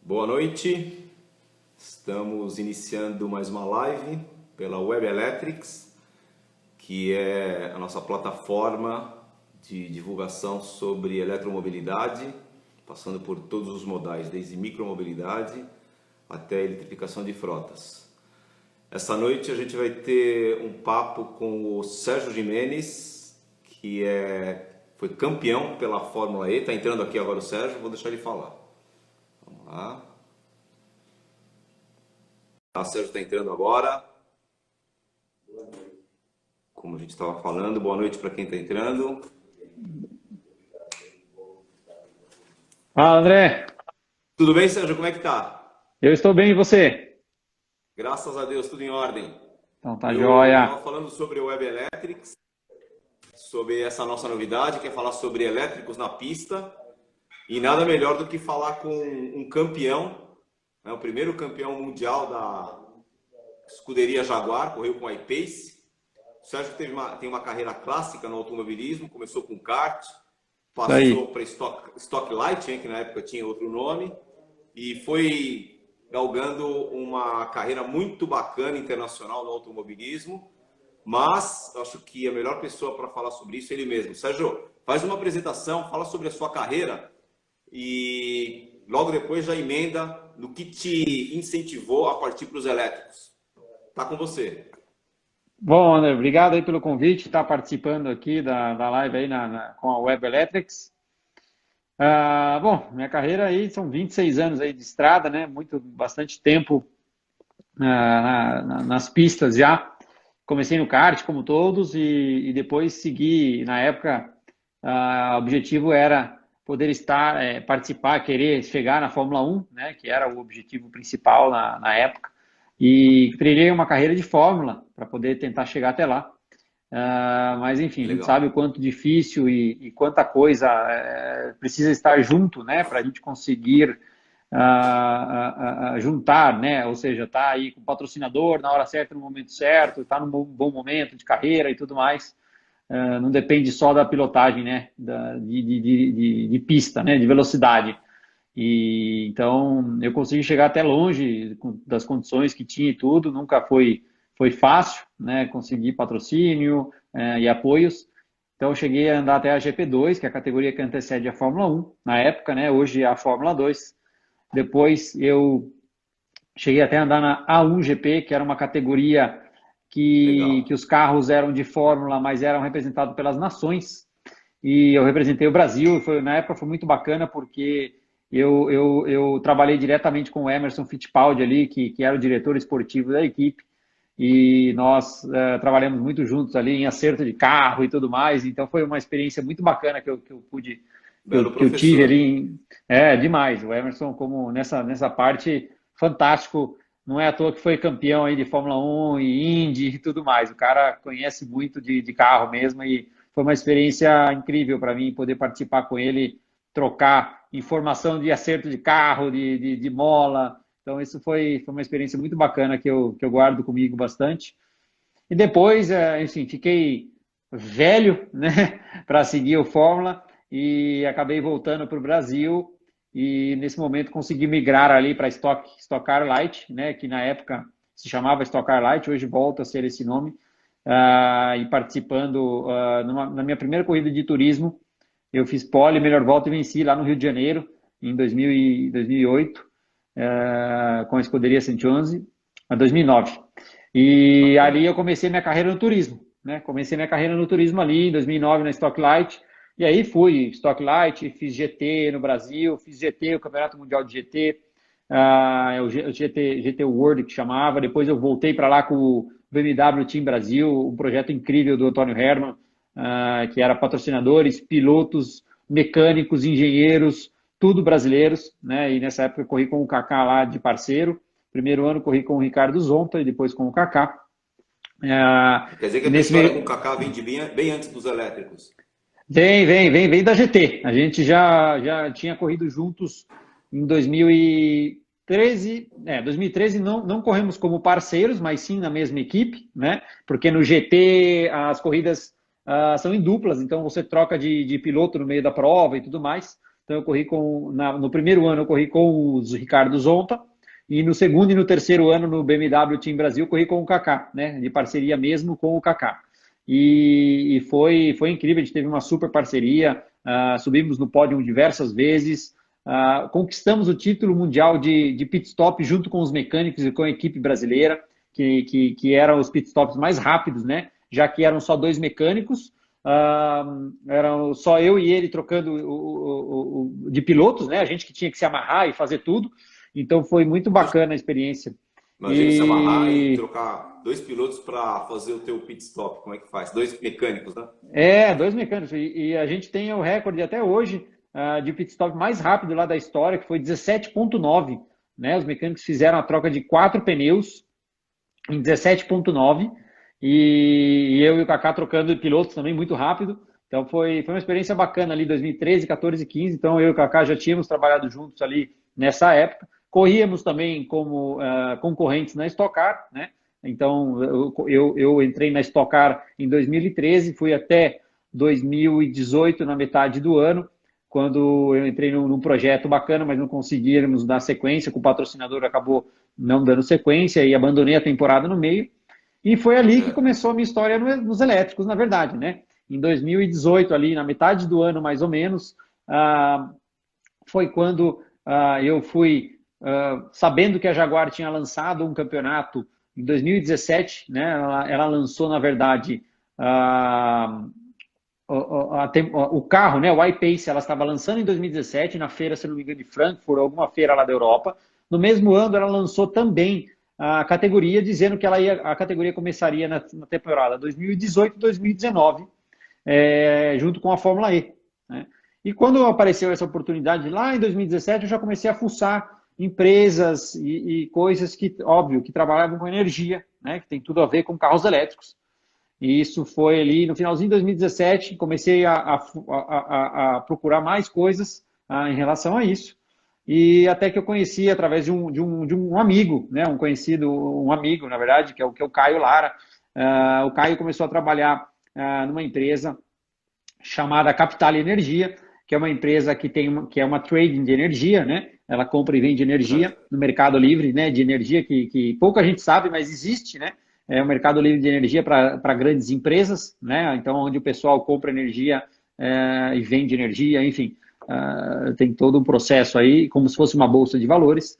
Boa noite, estamos iniciando mais uma live pela Web Electrics, que é a nossa plataforma de divulgação sobre eletromobilidade, passando por todos os modais, desde micromobilidade até eletrificação de frotas. Essa noite a gente vai ter um papo com o Sérgio Jimenez, que foi campeão pela Fórmula E, está entrando aqui agora o Sérgio, vou deixar ele falar. Vamos lá. O Sérgio está entrando agora. Como a gente estava falando, boa noite para quem está entrando. Fala, André. Tudo bem, Sérgio? Como é que tá? Eu estou bem, e você? Graças a Deus, tudo em ordem. Então tá Eu joia. estava falando sobre o Web Electrics, sobre essa nossa novidade, que é falar sobre elétricos na pista. E nada melhor do que falar com um campeão, né, o primeiro campeão mundial da escuderia Jaguar, correu com a I-Pace. O Sérgio tem uma carreira clássica no automobilismo, começou com kart, Isso aí. passou para Stock Light, que na época tinha outro nome, e foi galgando uma carreira muito bacana internacional no automobilismo. Mas acho que a melhor pessoa para falar sobre isso é ele mesmo. Sérgio, faz uma apresentação, fala sobre a sua carreira e logo depois já emenda no que te incentivou a partir para os elétricos. Tá com você. Bom, André, obrigado aí pelo convite, estar participando aqui da live aí com a Web Electrics. Bom, minha carreira aí são 26 anos aí de estrada, né? Bastante tempo nas pistas já. Comecei no kart, como todos, e depois segui. Na época, o objetivo era poder participar, querer chegar na Fórmula 1, né, que era o objetivo principal na época, e trilhei uma carreira de Fórmula para poder tentar chegar até lá. Mas, enfim, a gente Legal. sabe o quanto difícil e quanta coisa precisa estar junto, né, para a gente conseguir juntar, né? Ou seja, tá aí com o patrocinador na hora certa, no momento certo, tá num bom momento de carreira e tudo mais. Não depende só da pilotagem, né? De pista, né? De velocidade. E então eu consegui chegar até longe das condições que tinha e tudo. Nunca foi fácil, né? Conseguir patrocínio e apoios. Então eu cheguei a andar até a GP2, que é a categoria que antecede a Fórmula 1 na época, né? Hoje é a Fórmula 2. Depois eu cheguei até a andar na A1GP, que era uma categoria que Legal. os carros eram de Fórmula, mas eram representados pelas nações. E eu representei o Brasil. Na época foi muito bacana, porque eu trabalhei diretamente com o Emerson Fittipaldi ali, que era o diretor esportivo da equipe. E nós trabalhamos muito juntos ali em acerto de carro e tudo mais. Então foi uma experiência muito bacana que eu pude Belo que eu tive professor. ali. Demais. O Emerson, como nessa parte, fantástico. Não é à toa que foi campeão aí de Fórmula 1 e Indy e tudo mais. O cara conhece muito de carro mesmo e foi uma experiência incrível para mim poder participar com ele, trocar informação de acerto de carro, de mola. Então, isso foi uma experiência muito bacana que eu guardo comigo bastante. E depois, enfim, fiquei velho, né, para seguir o Fórmula e acabei voltando para o Brasil e nesse momento consegui migrar ali para Stock Car Light, né, que na época se chamava Stock Car Light, hoje volta a ser esse nome, e participando na minha primeira corrida de turismo, eu fiz pole, melhor volta e venci lá no Rio de Janeiro em 2008, com a escuderia 111, a 2009. E ali Bacana. eu comecei minha carreira no turismo, né? Comecei minha carreira no turismo ali em 2009 na Stock Light. E aí fui Stock Light, fiz GT no Brasil, fiz GT, o Campeonato Mundial de GT, o GT World que chamava. Depois eu voltei para lá com o BMW Team Brasil, um projeto incrível do Antônio Herman, que era patrocinadores, pilotos, mecânicos, engenheiros, tudo brasileiros, né? E nessa época eu corri com o Kaká lá de parceiro. Primeiro ano corri com o Ricardo Zonta e depois com o Kaká. Quer dizer que E a tua nesse história com o meio... Kaká vem de bem antes dos elétricos. Vem da GT. A gente já tinha corrido juntos em 2013. 2013 não corremos como parceiros, mas sim na mesma equipe, né? Porque no GT as corridas são em duplas, então você troca de piloto no meio da prova e tudo mais. Então eu corri no primeiro ano eu corri com o Ricardo Zonta, e no segundo e no terceiro ano no BMW Team Brasil corri com o Kaká, né? De parceria mesmo com o Kaká. E foi incrível, a gente teve uma super parceria, subimos no pódio diversas vezes, conquistamos o título mundial de pit stop junto com os mecânicos e com a equipe brasileira, que eram os pit stops mais rápidos, né? Já que eram só dois mecânicos, eram só eu e ele trocando de pilotos, né? A gente que tinha que se amarrar e fazer tudo. Então foi muito bacana a experiência. Imagina se amarrar e trocar dois pilotos para fazer o teu pit stop. Como é que faz? Dois mecânicos, né? Dois mecânicos. E a gente tem o recorde até hoje de pit stop mais rápido lá da história, que foi 17,9. Né? Os mecânicos fizeram a troca de 4 pneus em 17,9. E eu e o Kaká trocando de pilotos também muito rápido. Então foi uma experiência bacana ali, 2013, 14 e 15. Então eu e o Kaká já tínhamos trabalhado juntos ali nessa época. Corríamos também como concorrentes na Stock Car, né? Então, eu entrei na Stock Car em 2013, fui até 2018, na metade do ano, quando eu entrei num projeto bacana, mas não conseguíamos dar sequência, que o patrocinador acabou não dando sequência e abandonei a temporada no meio. E foi ali que começou a minha história nos elétricos, na verdade, né? Em 2018, ali na metade do ano, mais ou menos, foi quando eu fui... sabendo que a Jaguar tinha lançado um campeonato em 2017, né? Ela lançou, na verdade, o carro, né? O I-Pace, ela estava lançando em 2017, na feira, se não me engano, de Frankfurt, alguma feira lá da Europa. No mesmo ano, ela lançou também a categoria, dizendo que a categoria começaria na temporada 2018-2019, junto com a Fórmula E, né? E quando apareceu essa oportunidade lá em 2017, eu já comecei a fuçar empresas e coisas que, óbvio, que trabalhavam com energia, né, que tem tudo a ver com carros elétricos. E isso foi ali no finalzinho de 2017, comecei a procurar mais coisas em relação a isso. E até que eu conheci através de um amigo, né, um amigo, na verdade, que é o Caio Lara. O Caio começou a trabalhar numa empresa chamada Capital Energia, que é uma empresa que é uma trading de energia, né? Ela compra e vende energia no mercado livre, né? De energia que pouca gente sabe, mas existe, né? É o mercado livre de energia para grandes empresas, né? Então, onde o pessoal compra energia e vende energia, enfim, tem todo um processo aí, como se fosse uma bolsa de valores.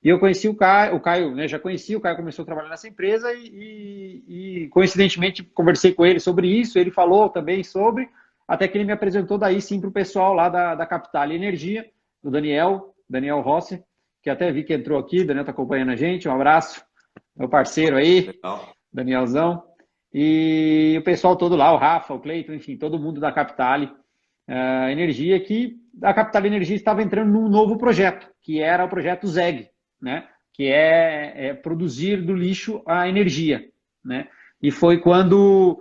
E eu conheci o Caio, né? Já conheci, o Caio começou a trabalhar nessa empresa e coincidentemente conversei com ele sobre isso, ele falou também sobre, até que ele me apresentou daí sim para o pessoal lá da Capital Energia, o Daniel Rossi, que até vi que entrou aqui, o Daniel está acompanhando a gente, um abraço, meu parceiro aí, legal. Danielzão, e o pessoal todo lá, o Rafa, o Cleiton, enfim, todo mundo da Capital Energia, que a Capital Energia estava entrando num novo projeto, que era o projeto ZEG, né? Que é produzir do lixo a energia, né? E foi quando,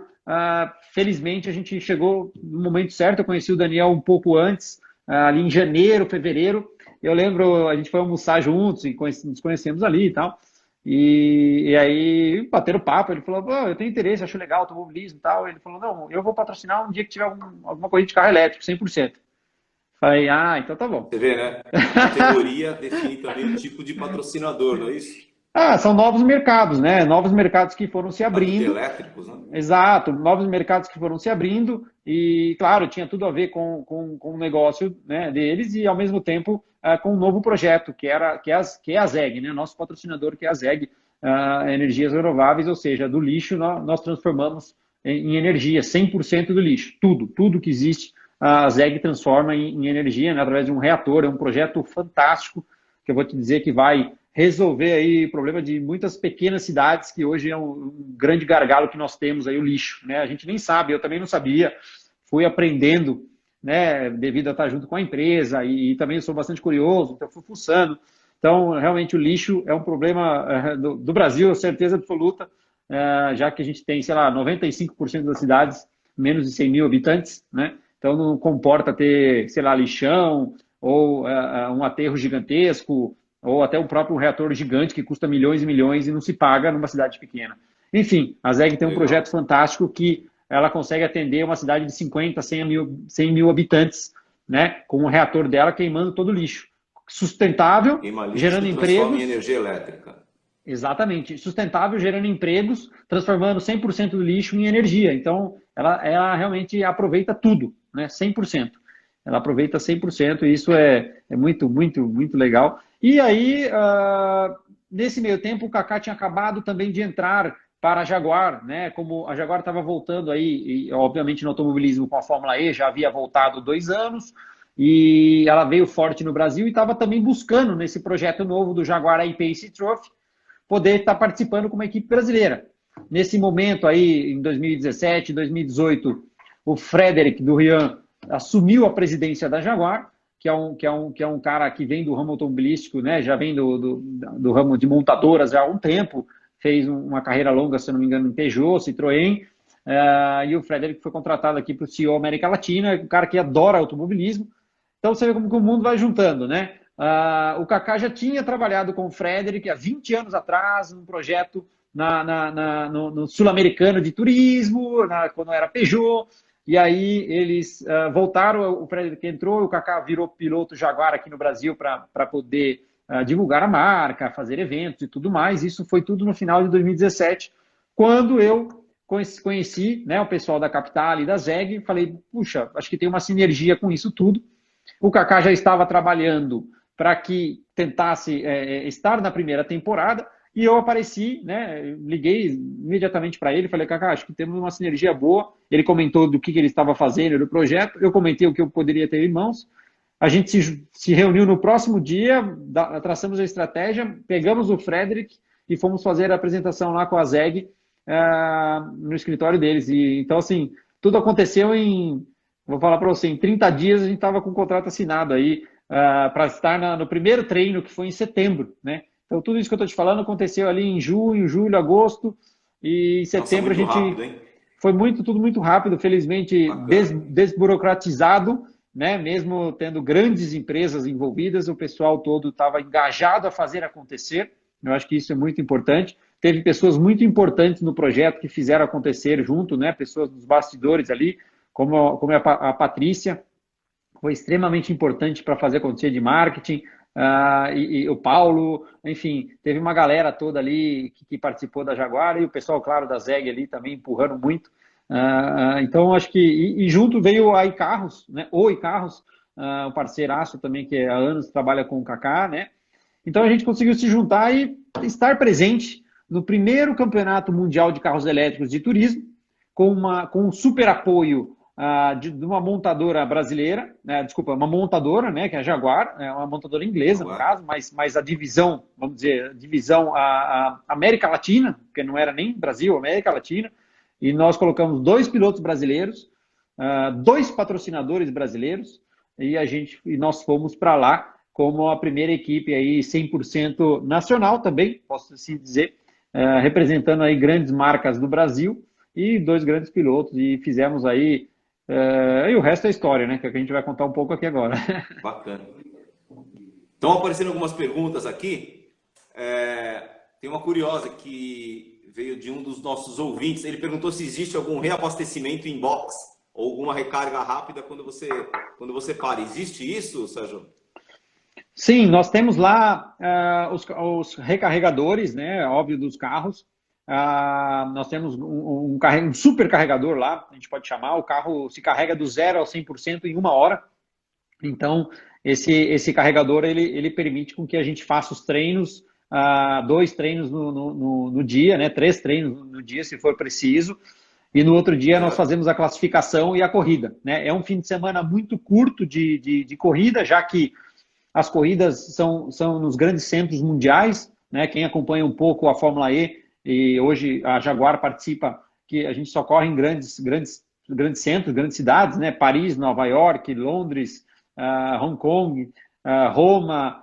felizmente, a gente chegou no momento certo. Eu conheci o Daniel um pouco antes, ali em janeiro, fevereiro. Eu lembro, a gente foi almoçar juntos e nos conhecemos ali e tal. E aí, bateram papo, ele falou, eu tenho interesse, acho legal, automobilismo e tal. Ele falou, não, eu vou patrocinar um dia que tiver alguma corrida de carro elétrico, 100%. Falei, então tá bom. Você vê, né? A categoria define também o tipo de patrocinador, não é isso? São novos mercados, né? Novos mercados que foram se abrindo. Elétricos, né? Exato, novos mercados que foram se abrindo e, claro, tinha tudo a ver com o negócio, né, deles e, ao mesmo tempo, com um novo projeto, que é a ZEG, né? Nosso patrocinador, que é a ZEG, Energias Renováveis, ou seja, do lixo nós transformamos em energia, 100% do lixo, tudo que existe, a ZEG transforma em energia, né, através de um reator. É um projeto fantástico, que eu vou te dizer que vai resolver aí o problema de muitas pequenas cidades, que hoje é um grande gargalo que nós temos aí, o lixo, né? A gente nem sabe, eu também não sabia, fui aprendendo, né, devido a estar junto com a empresa e também sou bastante curioso, então fui fuçando. Então, realmente, o lixo é um problema do Brasil, certeza absoluta, já que a gente tem, sei lá, 95% das cidades, menos de 100 mil habitantes, né? Então, não comporta ter, sei lá, lixão ou um aterro gigantesco, ou até o próprio reator gigante que custa milhões e milhões e não se paga numa cidade pequena. Enfim, a ZEG tem um projeto fantástico que ela consegue atender uma cidade de 50, 100 mil habitantes né, com o reator dela queimando todo o lixo. Sustentável, Queima lixo gerando e transforma em empregos. energia elétrica. Exatamente, sustentável, gerando empregos, transformando 100% do lixo em energia. Então, ela realmente aproveita tudo, né? 100%. Ela aproveita 100% e isso é muito, muito, muito legal. E aí, nesse meio tempo, o Kaká tinha acabado também de entrar para a Jaguar, né? Como a Jaguar estava voltando aí, e, obviamente no automobilismo com a Fórmula E, já havia voltado 2 anos, e ela veio forte no Brasil e estava também buscando nesse projeto novo do Jaguar I-Pace Trophy, poder estar participando com uma equipe brasileira. Nesse momento aí, em 2017, 2018, o Frederic do Rian assumiu a presidência da Jaguar, que é um cara que vem do ramo automobilístico, né? Já vem do ramo de montadoras já há um tempo, fez uma carreira longa, se não me engano, em Peugeot, Citroën, e o Frederic foi contratado aqui para o CEO América Latina, um cara que adora automobilismo. Então você vê como que o mundo vai juntando, né? O Kaká já tinha trabalhado com o Frederic há 20 anos atrás, num projeto no Sul-Americano de Turismo, quando era Peugeot, e aí eles voltaram, o Frederic entrou, o Kaká virou piloto Jaguar aqui no Brasil para poder divulgar a marca, fazer eventos e tudo mais. Isso foi tudo no final de 2017, quando eu conheci, né, o pessoal da Capital e da ZEG, e falei, puxa, acho que tem uma sinergia com isso tudo. O Kaká já estava trabalhando para que tentasse estar na primeira temporada, e eu apareci, né, liguei imediatamente para ele, falei, Kaká, acho que temos uma sinergia boa. Ele comentou do que ele estava fazendo, do projeto, eu comentei o que eu poderia ter em mãos, a gente se reuniu no próximo dia, traçamos a estratégia, pegamos o Frederic e fomos fazer a apresentação lá com a ZEG no escritório deles. E, então, assim, tudo aconteceu vou falar para você, em 30 dias a gente estava com o contrato assinado aí para estar no primeiro treino, que foi em setembro, né? Então, tudo isso que eu estou te falando aconteceu ali em junho, julho, agosto, e em setembro a gente... Rápido, hein? Foi tudo muito rápido, felizmente desburocratizado, né? Mesmo tendo grandes empresas envolvidas, o pessoal todo estava engajado a fazer acontecer. Eu acho que isso é muito importante. Teve pessoas muito importantes no projeto que fizeram acontecer junto, né? Pessoas dos bastidores ali, como a Patrícia, foi extremamente importante para fazer acontecer de marketing, e o Paulo, enfim, teve uma galera toda ali que participou da Jaguar, e o pessoal, claro, da ZEG ali também empurrando muito. Então, acho que... E junto veio a iCarros, né? O iCarros, o parceiraço também, que há anos trabalha com o Kaká, né? Então, a gente conseguiu se juntar e estar presente no primeiro campeonato mundial de carros elétricos de turismo, com um super apoio de uma montadora brasileira, desculpa, uma montadora, né, que é a Jaguar, é uma montadora inglesa, no caso, mas a divisão, vamos dizer, a América Latina, porque não era nem Brasil, América Latina, e nós colocamos 2 pilotos brasileiros, 2 patrocinadores brasileiros, e nós fomos para lá como a primeira equipe aí 100% nacional também, posso assim dizer, representando aí grandes marcas do Brasil, e 2 grandes pilotos, e fizemos aí... e o resto é história, né? Que a gente vai contar um pouco aqui agora. Bacana. Estão aparecendo algumas perguntas aqui. Tem uma curiosa que veio de um dos nossos ouvintes. Ele perguntou se existe algum reabastecimento em box ou alguma recarga rápida quando você para. Existe isso, Sérgio? Sim, nós temos lá os recarregadores, né? Óbvio, dos carros. Nós temos um super carregador lá, a gente pode chamar. O carro se carrega do 0 ao 100% em 1 hora. Então, esse carregador ele permite com que a gente faça os treinos, 2 treinos no dia, né? 3 treinos no dia, se for preciso. E no outro dia nós fazemos a classificação e a corrida, né? É um fim de semana muito curto de corrida, já que as corridas são nos grandes centros mundiais, né? Quem acompanha um pouco a Fórmula E, e hoje a Jaguar participa, que a gente só corre em grandes centros, grandes cidades, né? Paris, Nova York, Londres, Hong Kong, Roma,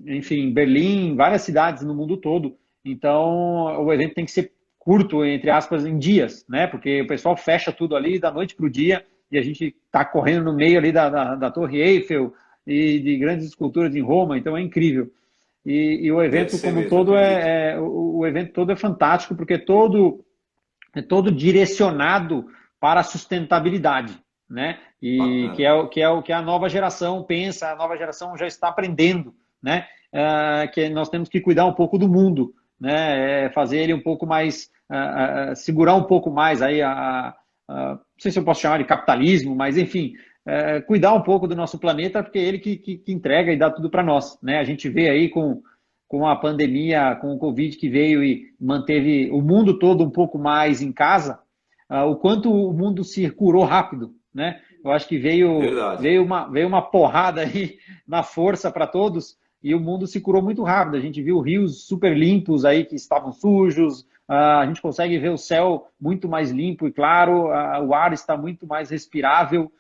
enfim, Berlim, várias cidades no mundo todo. Então, o evento tem que ser curto, entre aspas, em dias, né? Porque o pessoal fecha tudo ali da noite para o dia, e a gente está correndo no meio ali da Torre Eiffel e de grandes esculturas em Roma, então é incrível. E o evento como todo o evento todo é fantástico, porque é todo direcionado para a sustentabilidade, né? E Bacana. que a nova geração pensa, a nova geração já está aprendendo, né? Que nós temos que cuidar um pouco do mundo, né? Fazer ele um pouco mais, segurar um pouco mais aí não sei se eu posso chamar de capitalismo, mas enfim, cuidar um pouco do nosso planeta, porque é ele que entrega e dá tudo para nós, né? A gente vê aí com a pandemia, com o Covid que veio e manteve o mundo todo um pouco mais em casa, o quanto o mundo se curou rápido, né? Eu acho que Verdade. veio uma porrada aí na força para todos e o mundo se curou muito rápido. A gente viu rios super limpos aí que estavam sujos, a gente consegue ver o céu muito mais limpo e claro, o ar está muito mais respirável.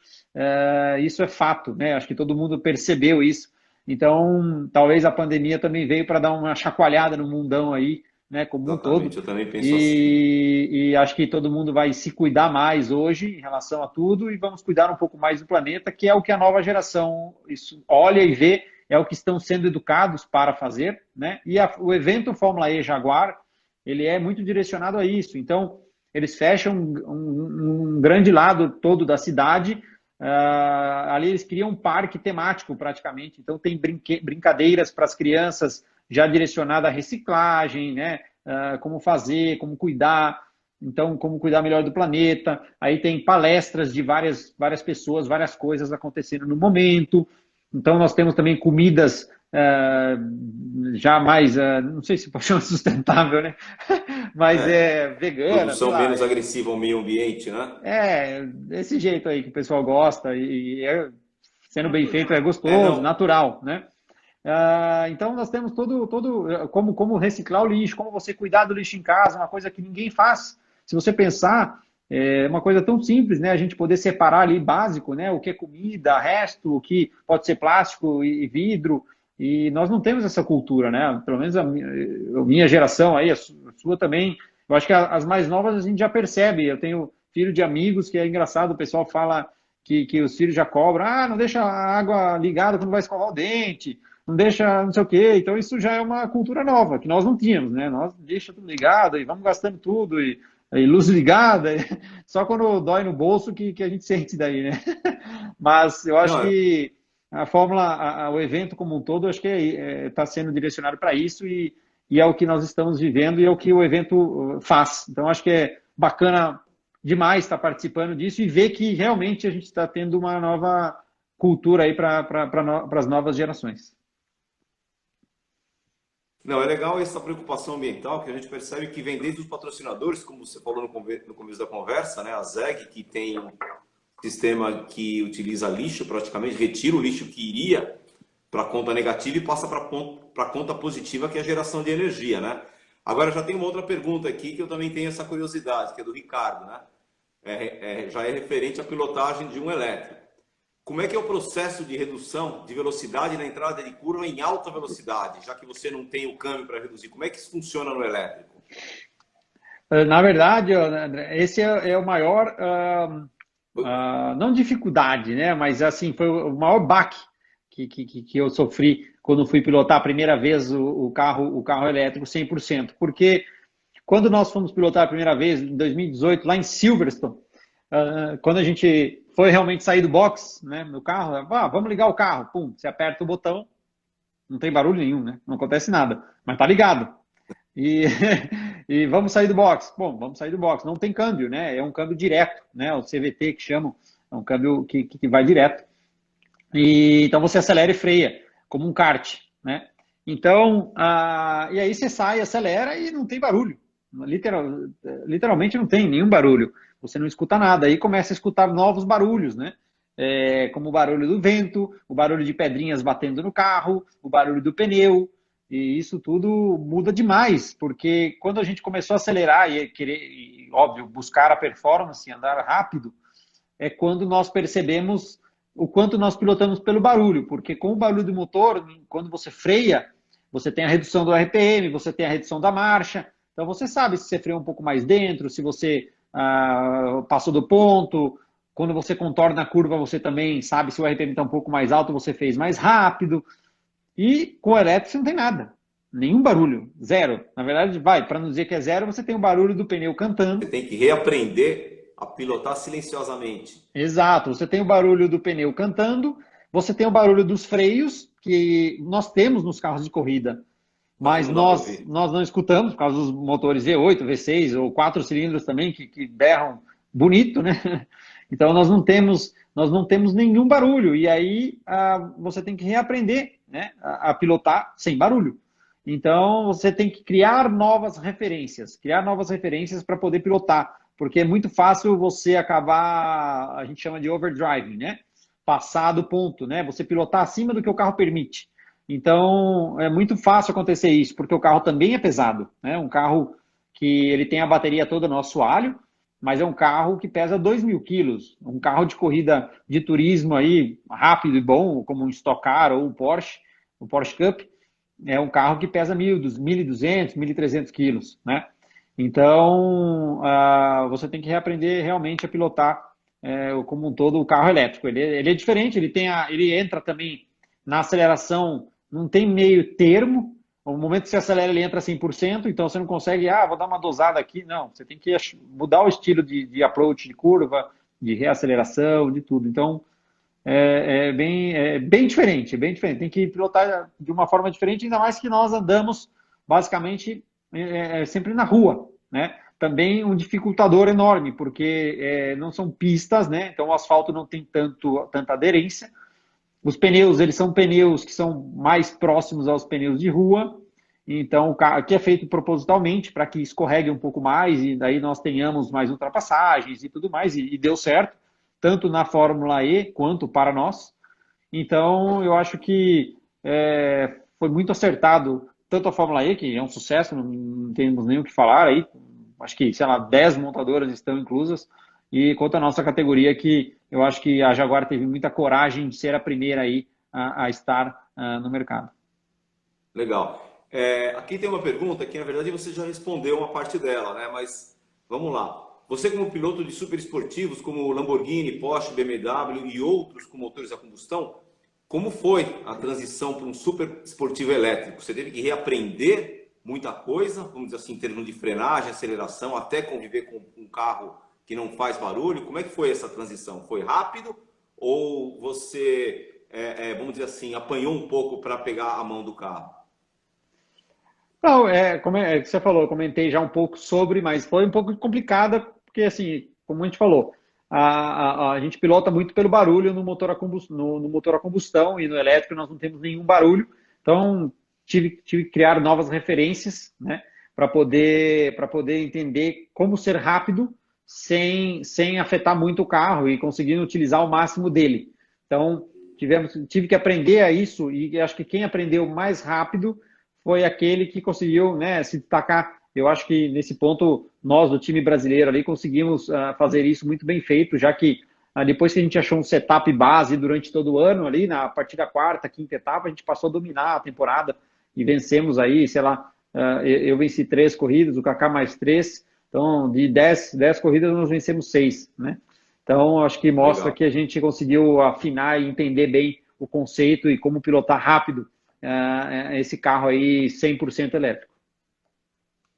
Isso é fato, né? Acho que todo mundo percebeu isso. Então, talvez a pandemia também veio para dar uma chacoalhada no mundão aí, né, como um todo. Exatamente, eu também penso assim. E acho que todo mundo vai se cuidar mais hoje em relação a tudo e vamos cuidar um pouco mais do planeta, que é o que a nova geração olha e vê, é o que estão sendo educados para fazer, né? E o evento Fórmula E Jaguar, ele é muito direcionado a isso. Então, eles fecham um grande lado todo da cidade. Ali eles criam um parque temático praticamente, então tem brincadeiras para as crianças já direcionada à reciclagem, né? Como fazer, como cuidar, então como cuidar melhor do planeta. Aí tem palestras de várias pessoas, várias coisas acontecendo no momento. Então nós temos também comidas já mais, não sei se pode chamar sustentável, né? Mas É, é vegana, sei produção lá, menos agressiva ao meio ambiente, né? desse jeito aí que o pessoal gosta sendo bem feito é É, gostoso, não. natural, né? Então nós temos como reciclar o lixo, como você cuidar do lixo em casa, uma coisa que ninguém faz. Se você pensar, é uma coisa tão simples, né? A gente poder separar ali básico, né? O que é comida, resto, o que pode ser plástico e vidro. E nós não temos essa cultura, né? Pelo menos a minha geração aí, a sua também. Eu acho que as mais novas a gente já percebe. Eu tenho filho de amigos que é engraçado, o pessoal fala que os filhos já cobram, não deixa a água ligada quando vai escovar o dente, não deixa não sei o quê. Então isso já é uma cultura nova, que nós não tínhamos, né? Nós deixa tudo ligado e vamos gastando tudo e luz ligada, só quando dói no bolso que a gente sente daí, né? Mas eu acho Não, que a fórmula, o evento como um todo, acho que está sendo direcionado para isso e é o que nós estamos vivendo e é o que o evento faz. Então acho que é bacana demais estar participando disso e ver que realmente a gente está tendo uma nova cultura aí para as novas gerações. não, é legal essa preocupação ambiental que a gente percebe que vem desde os patrocinadores, como você falou no começo da conversa, né? A ZEG, que tem um sistema que utiliza lixo, praticamente retira o lixo que iria para a conta negativa e passa para a conta positiva, que é a geração de energia, né? Agora já tem uma outra pergunta aqui que eu também tenho essa curiosidade, que é do Ricardo, né? Já é referente à pilotagem de um elétrico. Como é que é o processo de redução de velocidade na entrada de curva em alta velocidade, já que você não tem o câmbio para reduzir? Como é que isso funciona no elétrico? Na verdade, André, esse é o maior, não dificuldade, né? Mas assim, foi o maior baque que eu sofri quando fui pilotar a primeira vez o carro elétrico 100%. Porque quando nós fomos pilotar a primeira vez, em 2018, lá em Silverstone, quando a gente foi realmente sair do box, né, no carro, vamos ligar o carro, pum, você aperta o botão, não tem barulho nenhum, né? Não acontece nada, mas tá ligado. E, e vamos sair do box. Bom, vamos sair do box. Não tem câmbio, né? É um câmbio direto, né? O CVT que chamam, é um câmbio que vai direto. E então você acelera e freia, como um kart, né? Então, e aí você sai, acelera e não tem barulho. Literalmente não tem nenhum barulho. Você não escuta nada. Aí começa a escutar novos barulhos, né? Como o barulho do vento, o barulho de pedrinhas batendo no carro, o barulho do pneu. E isso tudo muda demais, porque quando a gente começou a acelerar e querer, óbvio, buscar a performance, andar rápido, é quando nós percebemos o quanto nós pilotamos pelo barulho, porque com o barulho do motor, quando você freia, você tem a redução do RPM, você tem a redução da marcha, então você sabe se você freou um pouco mais dentro, se você passou do ponto, quando você contorna a curva, você também sabe se o RPM está um pouco mais alto, você fez mais rápido, e com o elétrico você não tem nada, nenhum barulho, zero. Na verdade, para não dizer que é zero, você tem o barulho do pneu Você cantando. tem que reaprender a pilotar silenciosamente. Exato, você tem o barulho do pneu cantando, você tem o barulho dos freios, que nós temos nos carros de corrida, Mas que mas não dá para ouvir. nós não escutamos, por causa dos motores V8, V6 ou 4 cilindros também, que berram bonito, né? Então nós não temos nenhum barulho, e aí você tem que reaprender, né, a pilotar sem barulho. Então você tem que criar novas referências para poder pilotar, porque é muito fácil você acabar, a gente chama de overdriving, né? Passar do ponto, né? Você pilotar acima do que o carro permite. Então, é muito fácil acontecer isso, porque o carro também é pesado, né? Um carro que ele tem a bateria toda no assoalho, mas é um carro que pesa 2.000 quilos. Um carro de corrida de turismo aí, rápido e bom, como um Stock Car ou o Porsche Cup, é um carro que pesa 1.200, 1.300 quilos, né? Então, você tem que reaprender realmente a pilotar como um todo o carro elétrico. Ele é diferente, ele entra também na aceleração, não tem meio termo. No momento que você acelera, ele entra 100%, então você não consegue, vou dar uma dosada aqui. Não, você tem que mudar o estilo de approach, de curva, de reaceleração, de tudo. Então, é bem diferente, é bem diferente. Tem que pilotar de uma forma diferente, ainda mais que nós andamos basicamente sempre na rua, né? Também um dificultador enorme, porque não são pistas, né? Então o asfalto não tem tanta aderência. Os pneus, eles são pneus que são mais próximos aos pneus de rua, então o carro aqui é feito propositalmente para que escorregue um pouco mais e daí nós tenhamos mais ultrapassagens e tudo mais, e deu certo, tanto na Fórmula E quanto para nós. Então eu acho que foi muito acertado, tanto a Fórmula E, que é um sucesso, não temos nem o que falar aí, acho que, sei lá, 10 montadoras estão inclusas, e quanto à nossa categoria, que eu acho que a Jaguar teve muita coragem de ser a primeira aí a estar no mercado. Legal. Aqui tem uma pergunta que, na verdade, você já respondeu uma parte dela, né? Mas vamos lá. Você, como piloto de super esportivos, como Lamborghini, Porsche, BMW e outros com motores a combustão, como foi a transição para um super esportivo elétrico? Você teve que reaprender muita coisa, vamos dizer assim, em termos de frenagem, aceleração, até conviver com um carro que não faz barulho. Como é que foi essa transição? Foi rápido ou você, vamos dizer assim, apanhou um pouco para pegar a mão do carro? Não, como que você falou, eu comentei já um pouco sobre, mas foi um pouco complicada, porque assim, como a gente falou, a gente pilota muito pelo barulho no motor no motor a combustão, e no elétrico nós não temos nenhum barulho, então tive que criar novas referências, né, para poder entender como ser rápido sem afetar muito o carro e conseguindo utilizar o máximo dele. Então, tive que aprender a isso, e acho que quem aprendeu mais rápido foi aquele que conseguiu, né, se destacar. Eu acho que nesse ponto nós do time brasileiro ali conseguimos fazer isso muito bem feito, já que depois que a gente achou um setup base durante todo o ano ali, a partir da quarta, quinta etapa, a gente passou a dominar a temporada e vencemos aí, sei lá, eu venci 3 corridas, o Kaká mais 3, então de 10 corridas nós vencemos 6, né? Então acho que mostra Legal. que a gente conseguiu afinar e entender bem o conceito e como pilotar rápido esse carro aí 100% elétrico.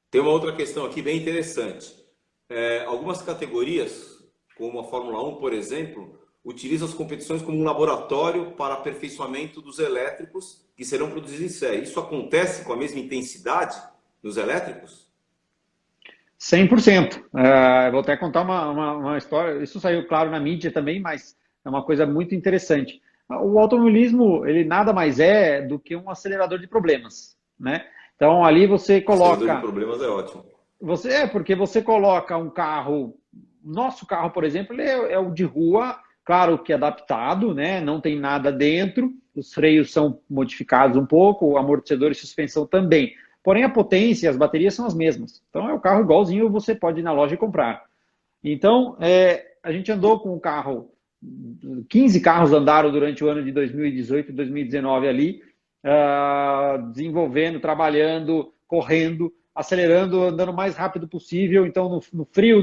Tem uma outra questão aqui bem interessante. Algumas categorias, como a Fórmula 1, por exemplo, utilizam as competições como um laboratório para aperfeiçoamento dos elétricos que serão produzidos em série. Isso acontece com a mesma intensidade nos elétricos? 100%. Vou até contar uma história, isso saiu claro na mídia também, mas é uma coisa muito interessante. O automobilismo, ele nada mais é do que um acelerador de problemas, né? Então, ali você Acelerador de coloca... problemas é ótimo. Porque você coloca um carro... Nosso carro, por exemplo, ele é o de rua, claro que adaptado, né? Não tem nada dentro, os freios são modificados um pouco, o amortecedor e suspensão também. Porém, a potência e as baterias são as mesmas. Então, é o carro igualzinho, você pode ir na loja e comprar. Então, a gente andou com o carro, 15 carros andaram durante o ano de 2018 e 2019 ali, desenvolvendo, trabalhando, correndo, acelerando, andando o mais rápido possível. Então, no frio,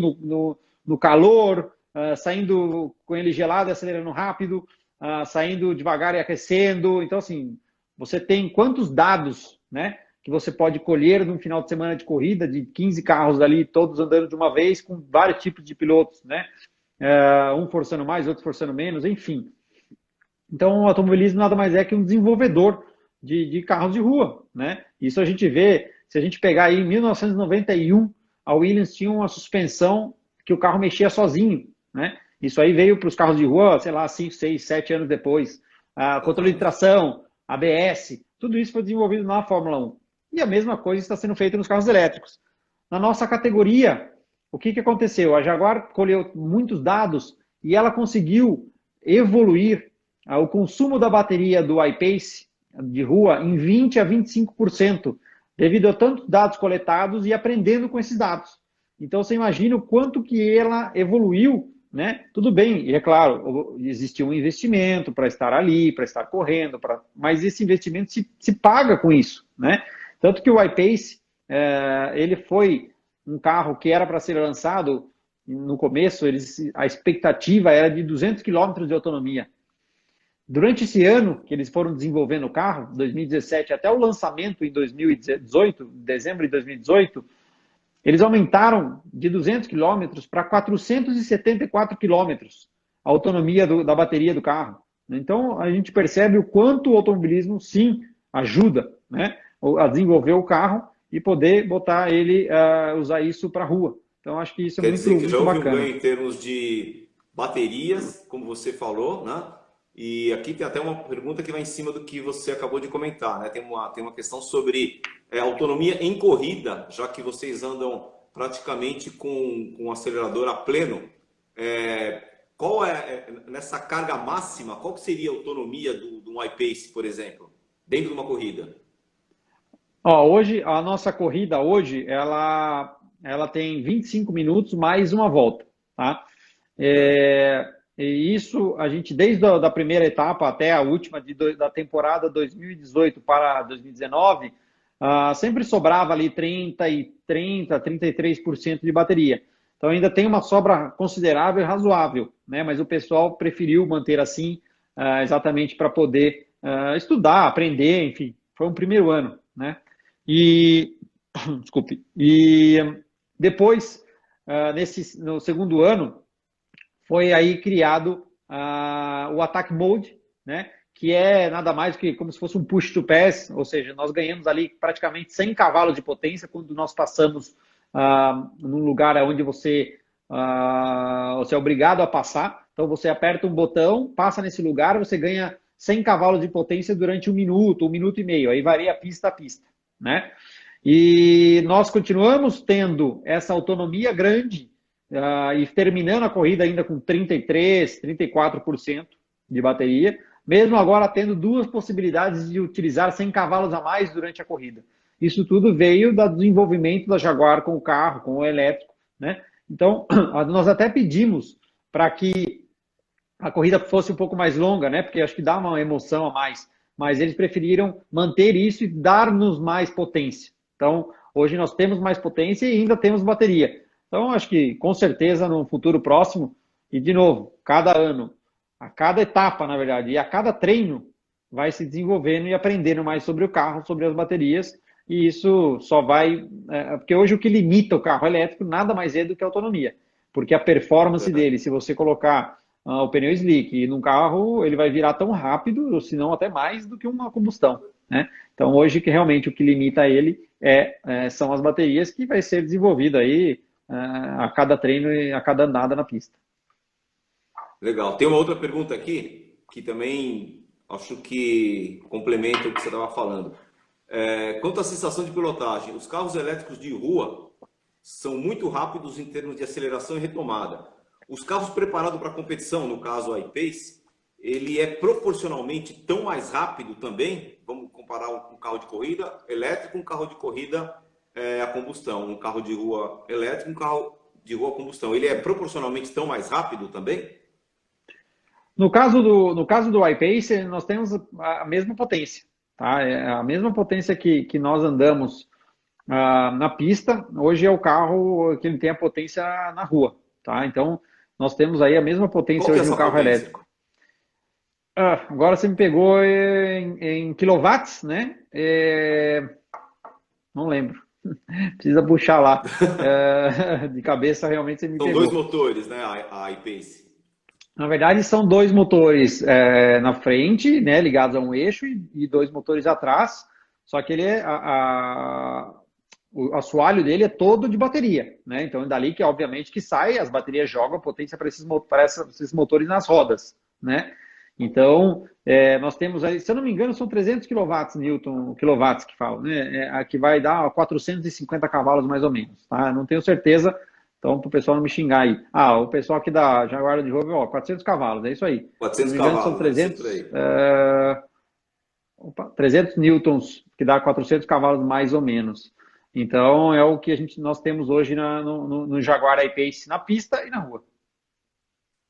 no calor, saindo com ele gelado e acelerando rápido, saindo devagar e aquecendo. Então, assim, você tem quantos dados, né, que você pode colher num final de semana de corrida, de 15 carros ali, todos andando de uma vez, com vários tipos de pilotos, né? Um forçando mais, outro forçando menos, enfim. Então, o automobilismo nada mais é que um desenvolvedor de carros de rua, né? Isso a gente vê, se a gente pegar aí em 1991, a Williams tinha uma suspensão que o carro mexia sozinho, né? Isso aí veio para os carros de rua, sei lá, 5, 6, 7 anos depois. Controle de tração, ABS, tudo isso foi desenvolvido na Fórmula 1. E a mesma coisa está sendo feita nos carros elétricos. Na nossa categoria, o que aconteceu? A Jaguar colheu muitos dados e ela conseguiu evoluir o consumo da bateria do iPace de rua em 20 a 25%, devido a tantos dados coletados e aprendendo com esses dados. Então, você imagina o quanto que ela evoluiu, né? Tudo bem, e é claro, existiu um investimento para estar ali, para estar correndo, mas esse investimento se paga com isso, né? Tanto que o iPace, ele foi um carro que era para ser lançado, no começo, a expectativa era de 200 km de autonomia. Durante esse ano que eles foram desenvolvendo o carro, 2017 até o lançamento em 2018, dezembro de 2018, eles aumentaram de 200 km para 474 km a autonomia da bateria do carro. Então, a gente percebe o quanto o automobilismo, sim, ajuda, né, a desenvolver o carro e poder botar ele, usar isso para a rua. Então, acho que isso é Quer muito, dizer que já muito houve um bacana. ganho em termos de baterias, como você falou, né? E aqui tem até uma pergunta que vai em cima do que você acabou de comentar, né? Tem uma questão sobre autonomia em corrida, já que vocês andam praticamente com o acelerador a pleno. Qual nessa carga máxima, qual que seria a autonomia de um iPace, por exemplo, dentro de uma corrida? Hoje, a nossa corrida hoje, ela tem 25 minutos mais uma volta, tá? E isso, a gente, desde da primeira etapa até a última da temporada 2018 para 2019, sempre sobrava ali 33% de bateria. Então ainda tem uma sobra considerável e razoável, né? Mas o pessoal preferiu manter assim, exatamente para poder estudar, aprender, enfim. Foi um primeiro ano, né? Desculpe. E depois, no segundo ano, foi aí criado o Attack Mode, né? Que é nada mais que como se fosse um push to pass, ou seja, nós ganhamos ali praticamente 100 cavalos de potência quando nós passamos num lugar onde você é obrigado a passar. Então você aperta um botão, passa nesse lugar, você ganha 100 cavalos de potência durante 1 minuto e meio. Aí varia pista a pista, né? E nós continuamos tendo essa autonomia grande e terminando a corrida ainda com 33%, 34% de bateria, mesmo agora tendo duas possibilidades de utilizar 100 cavalos a mais durante a corrida. Isso tudo veio do desenvolvimento da Jaguar com o carro, com o elétrico, né? Então, nós até pedimos para que a corrida fosse um pouco mais longa, né? Porque acho que dá uma emoção a mais, mas eles preferiram manter isso e dar-nos mais potência. Então, hoje nós temos mais potência e ainda temos bateria. Então, acho que, com certeza, no futuro próximo, e de novo, cada ano, a cada etapa, na verdade, e a cada treino, vai se desenvolvendo e aprendendo mais sobre o carro, sobre as baterias, e isso só vai... porque hoje o que limita o carro elétrico nada mais é do que a autonomia, porque a performance dele, se você colocar o pneu slick num carro, ele vai virar tão rápido, ou se não até mais, do que uma combustão, né? Então, hoje, que realmente o que limita ele são as baterias, que vai ser desenvolvido aí a cada treino e a cada andada na pista. Legal. Tem uma outra pergunta aqui, que também acho que complementa o que você estava falando. Quanto à sensação de pilotagem, os carros elétricos de rua são muito rápidos em termos de aceleração e retomada. Os carros preparados para competição, no caso o iPace, ele é proporcionalmente tão mais rápido também? Vamos comparar um carro de corrida elétrico com um carro de corrida a combustão, um carro de rua elétrico, um carro de rua a combustão. Ele é proporcionalmente tão mais rápido também? No caso do iPace, nós temos a mesma potência, tá? É a mesma potência que nós andamos na pista. Hoje é o carro que ele tem a potência na rua, tá? Então, nós temos aí a mesma potência hoje no carro elétrico. Agora você me pegou em quilowatts, né? Não lembro. Precisa puxar lá. De cabeça, realmente você me São dois pegou. motores, né? A iPace. Na verdade, são dois motores na frente, né, ligados a um eixo, e dois motores atrás. Só que ele o assoalho dele é todo de bateria, né? Então, é dali que, obviamente, que sai, as baterias jogam potência para esses motores nas rodas, né? Então, nós temos aí, se eu não me engano, são 300 quilowatts que falam, né? Que vai dar 450 cavalos mais ou menos, tá? Não tenho certeza, então para o pessoal não me xingar aí. Ah, o pessoal aqui da Jaguar de Rover, ó, 400 cavalos, é isso aí. Se eu não 400 me engano, são cavalos, deve ser por aí. 300 newtons, que dá 400 cavalos mais ou menos. Então, é o que nós temos hoje no Jaguar I-Pace na pista e na rua.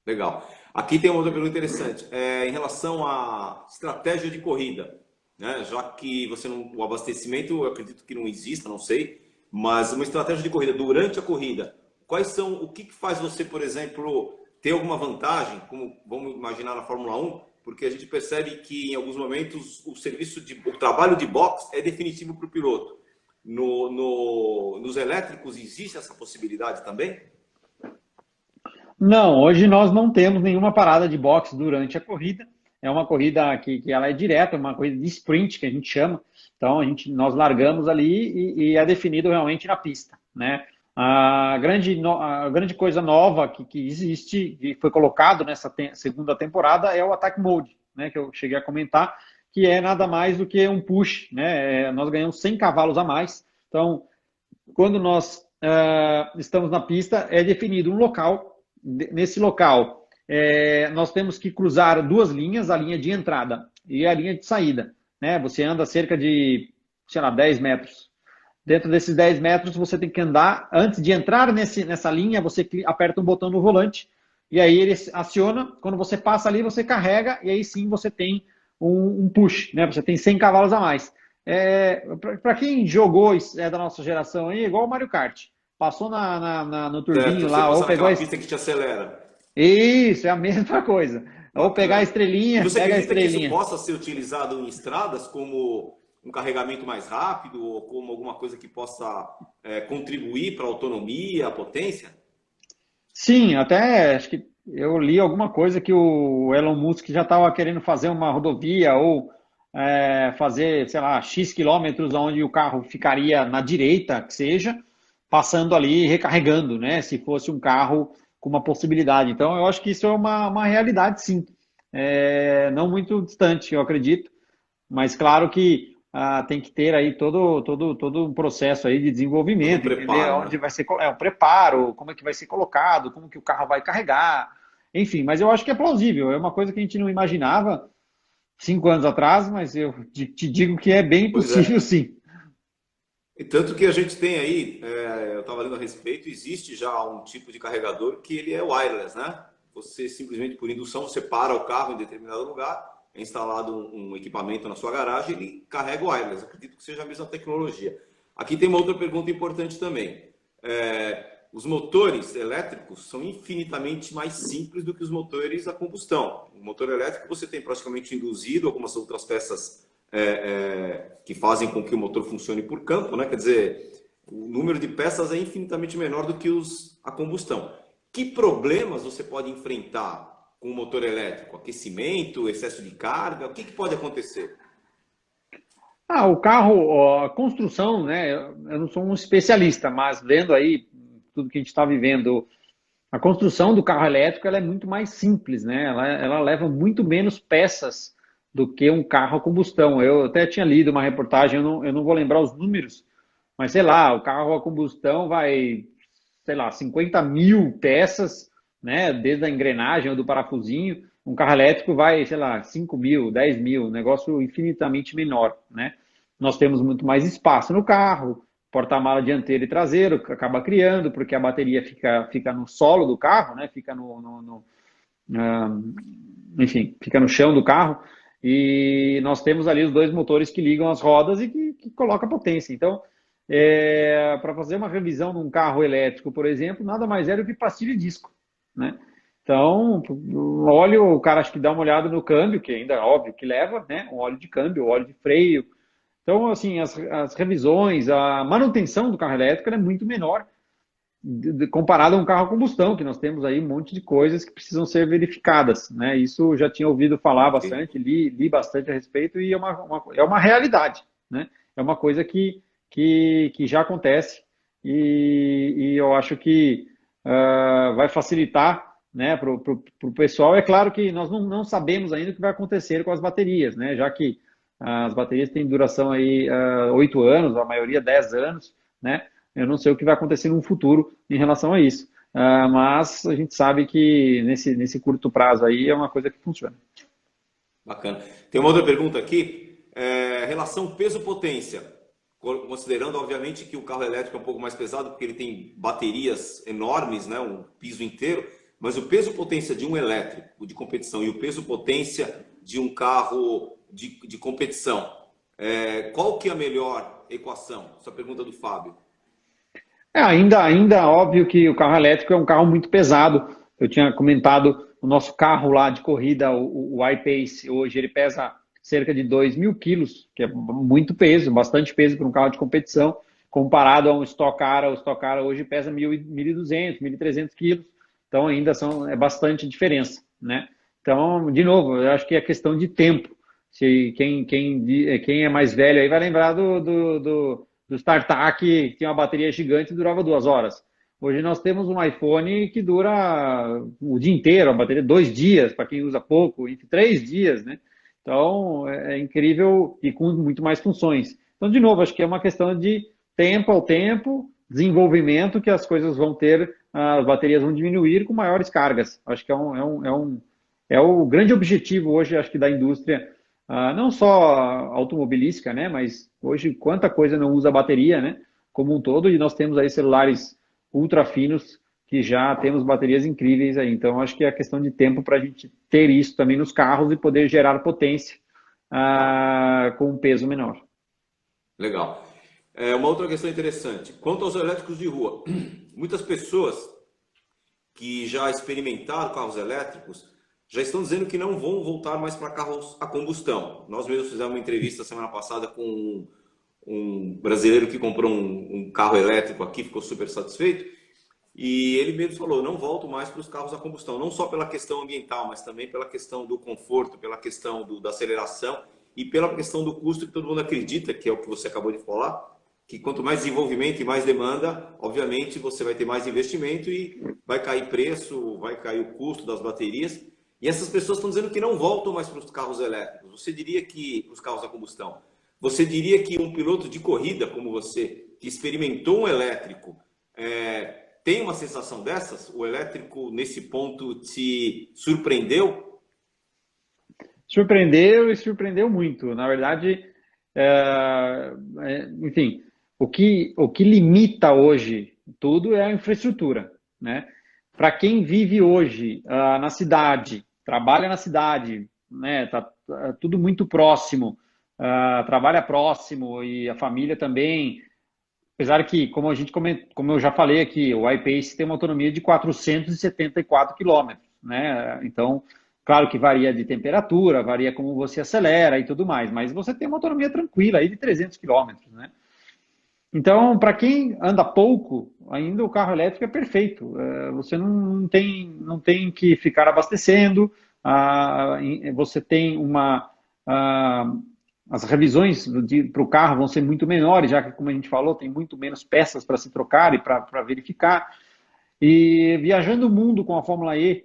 Legal. Aqui tem uma outra pergunta interessante. Em relação à estratégia de corrida, né? Já que você não, o abastecimento, eu acredito que não exista, não sei, mas uma estratégia de corrida durante a corrida, o que faz você, por exemplo, ter alguma vantagem, como vamos imaginar na Fórmula 1, porque a gente percebe que em alguns momentos o trabalho de box é definitivo para o piloto. Nos elétricos existe essa possibilidade também? Não, hoje nós não temos nenhuma parada de boxe durante a corrida. É uma corrida que ela é direta, uma corrida de sprint que a gente chama. Então nós largamos ali e é definido realmente na pista, né? A grande coisa nova que existe e foi colocado nessa segunda temporada é o Attack Mode, né? Que eu cheguei a comentar, que é nada mais do que um push, né? Nós ganhamos 100 cavalos a mais. Então, quando nós estamos na pista, é definido um local. Nesse local, nós temos que cruzar duas linhas, a linha de entrada e a linha de saída, né? Você anda cerca de, sei lá, 10 metros. Dentro desses 10 metros, você tem que andar. Antes de entrar nessa linha, você aperta um botão no volante e aí ele aciona. Quando você passa ali, você carrega e aí sim você tem um push, né? Você tem 100 cavalos a mais. Para quem jogou da nossa geração aí, igual o Mario Kart. Passou no Certo, turbinho você lá, ou passa pegou a... naquela pista que te acelera. Isso, é a mesma coisa. Ou pegar a Bacana. E estrelinha, você pega a acredita que isso estrelinha. possa ser utilizado em estradas como um carregamento mais rápido ou como alguma coisa que possa contribuir para a autonomia, a potência? Sim, até acho que eu li alguma coisa que o Elon Musk já estava querendo fazer uma rodovia ou fazer, sei lá, X quilômetros onde o carro ficaria na direita, que seja, passando ali e recarregando, né? Se fosse um carro com uma possibilidade. Então, eu acho que isso é uma realidade, sim. Não muito distante, eu acredito. Mas claro que tem que ter aí todo um processo aí de Todo um desenvolvimento, entender preparo, né? onde vai ser o preparo, como é que vai ser colocado, como que o carro vai carregar, enfim, mas eu acho que é plausível, é uma coisa que a gente não imaginava 5 anos atrás, mas eu te digo que é bem Pois possível é. sim. E tanto que a gente tem aí, eu estava lendo a respeito, existe já um tipo de carregador que ele é wireless, né? Você simplesmente por indução, você para o carro em determinado lugar, é instalado um equipamento na sua garagem, ele carrega o wireless. Acredito que seja a mesma tecnologia. Aqui tem uma outra pergunta importante também. Os motores elétricos são infinitamente mais simples do que os motores a combustão. O motor elétrico você tem praticamente induzido algumas outras peças que fazem com que o motor funcione por campo, né? Quer dizer, o número de peças é infinitamente menor do que a combustão. Que problemas você pode enfrentar com o motor elétrico? Aquecimento, excesso de carga? O que pode acontecer? O carro, ó, a construção, né? Eu não sou um especialista, mas vendo aí tudo que a gente está vivendo, a construção do carro elétrico ela é muito mais simples, né? Ela leva muito menos peças do que um carro a combustão. Eu até tinha lido uma reportagem, eu não vou lembrar os números, mas sei lá, o carro a combustão vai, sei lá, 50 mil peças, né? Desde a engrenagem ou do parafusinho. Um carro elétrico vai, sei lá, 5 mil, 10 mil, um negócio infinitamente menor, né? Nós temos muito mais espaço no carro, porta-mala dianteiro e traseiro, acaba criando, porque a bateria fica no solo do carro, né? Fica ah, enfim, fica no chão do carro. E nós temos ali os dois motores que ligam as rodas e que colocam potência. Então, para fazer uma revisão num carro elétrico, por exemplo, nada mais é do que pastilha de disco, né? Então, o cara acho que dá uma olhada no câmbio, que ainda é óbvio que leva, né? Um óleo de câmbio, óleo de freio. Então, assim, as revisões, a manutenção do carro elétrico é muito menor comparado a um carro a combustão, que nós temos aí um monte de coisas que precisam ser verificadas, né? Isso eu já tinha ouvido falar bastante, li bastante a respeito e é uma realidade, né? É uma coisa que já acontece e eu acho que vai facilitar, né, para o pessoal. É claro que nós não sabemos ainda o que vai acontecer com as baterias, né? Já que as baterias têm duração aí 8 anos, a maioria 10 anos, né? Eu não sei o que vai acontecer no futuro em relação a isso. Mas a gente sabe que nesse curto prazo aí é uma coisa que funciona. Bacana. Tem uma outra pergunta aqui. Relação peso-potência. Considerando, obviamente, que o carro elétrico é um pouco mais pesado, porque ele tem baterias enormes, né? Um piso inteiro. Mas o peso-potência de um elétrico de competição e o peso-potência de um carro de competição, qual que é a melhor equação? Essa pergunta do Fábio. Ainda óbvio que o carro elétrico é um carro muito pesado. Eu tinha comentado o nosso carro lá de corrida, o I-Pace, hoje ele pesa cerca de 2.000 quilos, que é muito peso, bastante peso para um carro de competição, comparado a um Stock Car. O Stock Car hoje pesa 1.200, 1.300 quilos, então ainda é bastante diferença, né? Então, de novo, eu acho que é questão de tempo. Quem é mais velho aí vai lembrar do StarTAC, que tinha uma bateria gigante e durava 2 horas. Hoje nós temos um iPhone que dura o dia inteiro, a bateria 2 dias, para quem usa pouco, entre 3 dias, né? Então é incrível e com muito mais funções. Então, de novo, acho que é uma questão de tempo ao tempo, desenvolvimento, que as coisas vão ter, as baterias vão diminuir com maiores cargas. Acho que é o grande objetivo hoje, acho que da indústria, não só automobilística, né, mas hoje quanta coisa não usa bateria, né, como um todo, e nós temos aí celulares ultra finos que já temos baterias incríveis aí. Então, acho que é questão de tempo para a gente ter isso também nos carros e poder gerar potência com um peso menor. Legal. Uma outra questão interessante. Quanto aos elétricos de rua, muitas pessoas que já experimentaram carros elétricos já estão dizendo que não vão voltar mais para carros a combustão. Nós mesmos fizemos uma entrevista semana passada com um brasileiro que comprou um carro elétrico aqui, ficou super satisfeito, e ele mesmo falou, não volto mais para os carros a combustão, não só pela questão ambiental, mas também pela questão do conforto, pela questão da aceleração e pela questão do custo, que todo mundo acredita, que é o que você acabou de falar, que quanto mais desenvolvimento e mais demanda, obviamente você vai ter mais investimento e vai cair preço, vai cair o custo das baterias. E essas pessoas estão dizendo que não voltam mais para os carros elétricos. Você diria que os carros a combustão, você diria que um piloto de corrida como você, que experimentou um elétrico, tem uma sensação dessas? O elétrico, nesse ponto, te surpreendeu? Surpreendeu e surpreendeu muito. Na verdade, enfim, o que limita hoje tudo é a infraestrutura, né? Para quem vive hoje na cidade, trabalha na cidade, né? Tá tudo muito próximo, trabalha próximo e a família também. Apesar que, como eu já falei aqui, o I-Pace tem uma autonomia de 474 quilômetros, né? Então, claro que varia de temperatura, varia como você acelera e tudo mais, mas você tem uma autonomia tranquila aí de 300 quilômetros, né? Então, para quem anda pouco, ainda o carro elétrico é perfeito. Você não tem que ficar abastecendo, você tem as revisões para o carro vão ser muito menores, já que, como a gente falou, tem muito menos peças para se trocar e para verificar. E viajando o mundo com a Fórmula E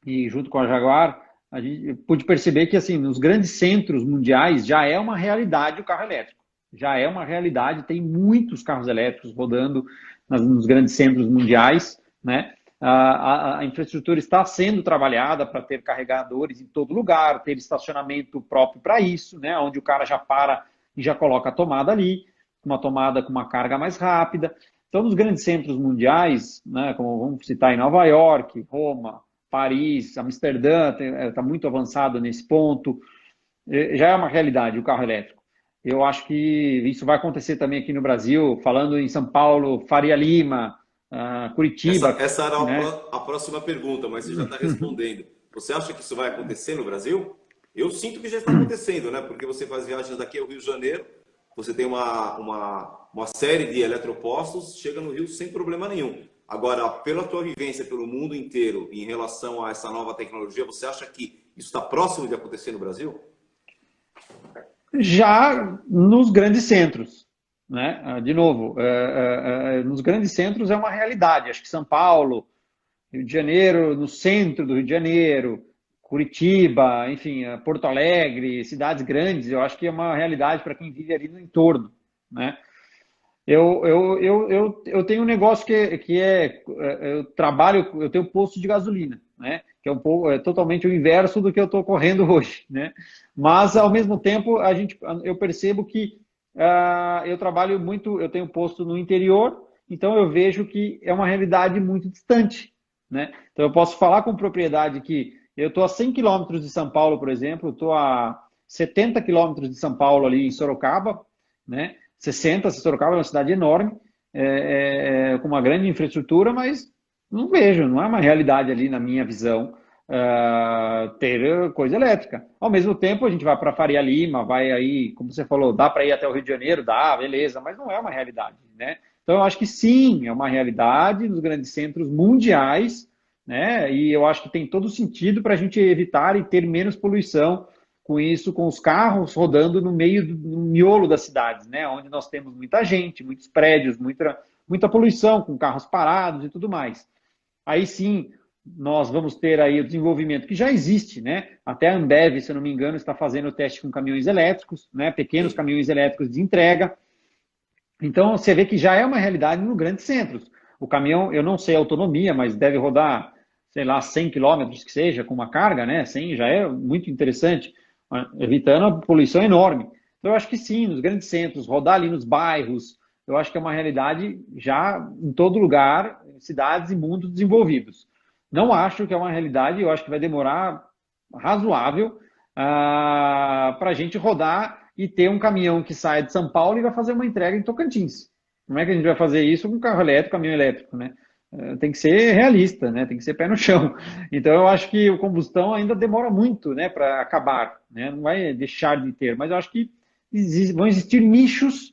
e junto com a Jaguar, a gente pôde perceber que, assim, nos grandes centros mundiais já é uma realidade o carro elétrico. Já é uma realidade, tem muitos carros elétricos rodando nos grandes centros mundiais, né? A infraestrutura está sendo trabalhada para ter carregadores em todo lugar, ter estacionamento próprio para isso, né? Onde o cara já para e já coloca a tomada ali, uma tomada com uma carga mais rápida. Então, nos grandes centros mundiais, né, como vamos citar em Nova York, Roma, Paris, Amsterdã, está muito avançado nesse ponto, já é uma realidade o carro elétrico. Eu acho que isso vai acontecer também aqui no Brasil, falando em São Paulo, Faria Lima, Curitiba. Essa era né? a próxima pergunta, mas você já está respondendo. Você acha que isso vai acontecer no Brasil? Eu sinto que já está acontecendo, né? Porque você faz viagens daqui ao Rio de Janeiro, você tem uma série de eletropostos, chega no Rio sem problema nenhum. Agora, pela tua vivência pelo mundo inteiro em relação a essa nova tecnologia, você acha que isso está próximo de acontecer no Brasil? Já nos grandes centros, né? De novo, nos grandes centros é uma realidade. Acho que São Paulo, Rio de Janeiro, no centro do Rio de Janeiro, Curitiba, enfim, Porto Alegre, cidades grandes, eu acho que é uma realidade para quem vive ali no entorno, né? Eu tenho um negócio eu trabalho, eu tenho posto de gasolina, né? Que é um pouco, é totalmente o inverso do que eu estou correndo hoje, né? Mas ao mesmo tempo eu percebo que eu trabalho muito, eu tenho posto no interior, então eu vejo que é uma realidade muito distante, né? Então eu posso falar com propriedade que eu estou a 100 quilômetros de São Paulo, por exemplo, estou a 70 quilômetros de São Paulo ali em Sorocaba, né? 60, Sorocaba é uma cidade enorme, com uma grande infraestrutura, mas não vejo, não é uma realidade ali na minha visão ter coisa elétrica. Ao mesmo tempo, a gente vai para Faria Lima, vai aí, como você falou, dá para ir até o Rio de Janeiro, dá, beleza, mas não é uma realidade, né? Então, eu acho que sim, é uma realidade nos grandes centros mundiais, né? E eu acho que tem todo sentido para a gente evitar e ter menos poluição com isso, com os carros rodando no meio no miolo das cidades, né? Onde nós temos muita gente, muitos prédios, muita poluição, com carros parados e tudo mais. Aí sim, nós vamos ter aí o desenvolvimento que já existe, né? Até a Ambev, se eu não me engano, está fazendo o teste com caminhões elétricos, né? Pequenos Sim. caminhões elétricos de entrega. Então, você vê que já é uma realidade nos grandes centros. O caminhão, eu não sei a autonomia, mas deve rodar, sei lá, 100 quilômetros que seja, com uma carga, né? 100 já é muito interessante, evitando a poluição enorme. Então, eu acho que sim, nos grandes centros, rodar ali nos bairros, eu acho que é uma realidade já em todo lugar, em cidades e mundos desenvolvidos. Não acho que é uma realidade, eu acho que vai demorar razoável para a gente rodar e ter um caminhão que sai de São Paulo e vai fazer uma entrega em Tocantins. Como é que a gente vai fazer isso com carro elétrico, caminhão elétrico, né? Tem que ser realista, né? Tem que ser pé no chão. Então eu acho que o combustão ainda demora muito, né, para acabar, né? Não vai deixar de ter, mas eu acho que vão existir nichos